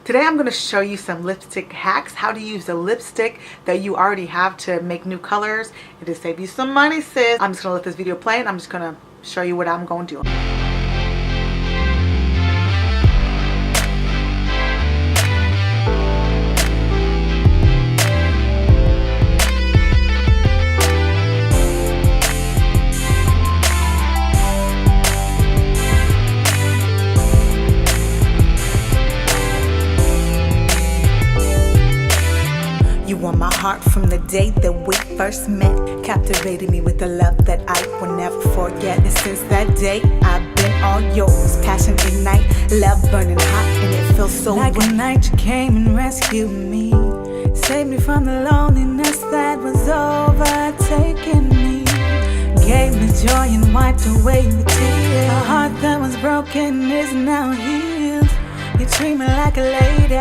Today I'm going to show you some lipstick hacks, how to use the lipstick that you already have to make new colors. It'll save you some money, sis. I'm just going to let this video play and I'm just going to show you what I'm going to do. You won my heart from the day that we first met. Captivated me with a love that I will never forget. And since that day, I've been all yours. Passion ignite, love burning hot, and it feels so like a night you came and rescued me. Saved me from the loneliness that was overtaking me. Gave me joy and wiped away the tears. A heart that was broken is now healed. You treat me like a lady.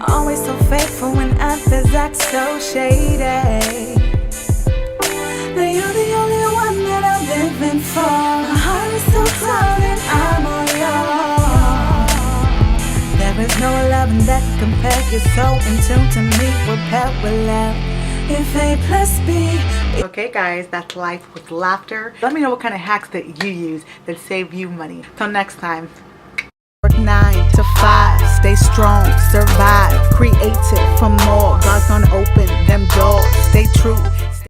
Always so faithful when others act so shady. Now you're the only one that I'm living for. My heart is so proud and I'm all yours. There is no loving that can compare. You're so in tune to me. We're paired with love. If A plus B. Okay guys, that's Life with Laughter. Let me know what kind of hacks that you use that save you money. Till next time. Work 9 to 5, stay strong, survive, creative for more. God's gonna open them doors, stay true.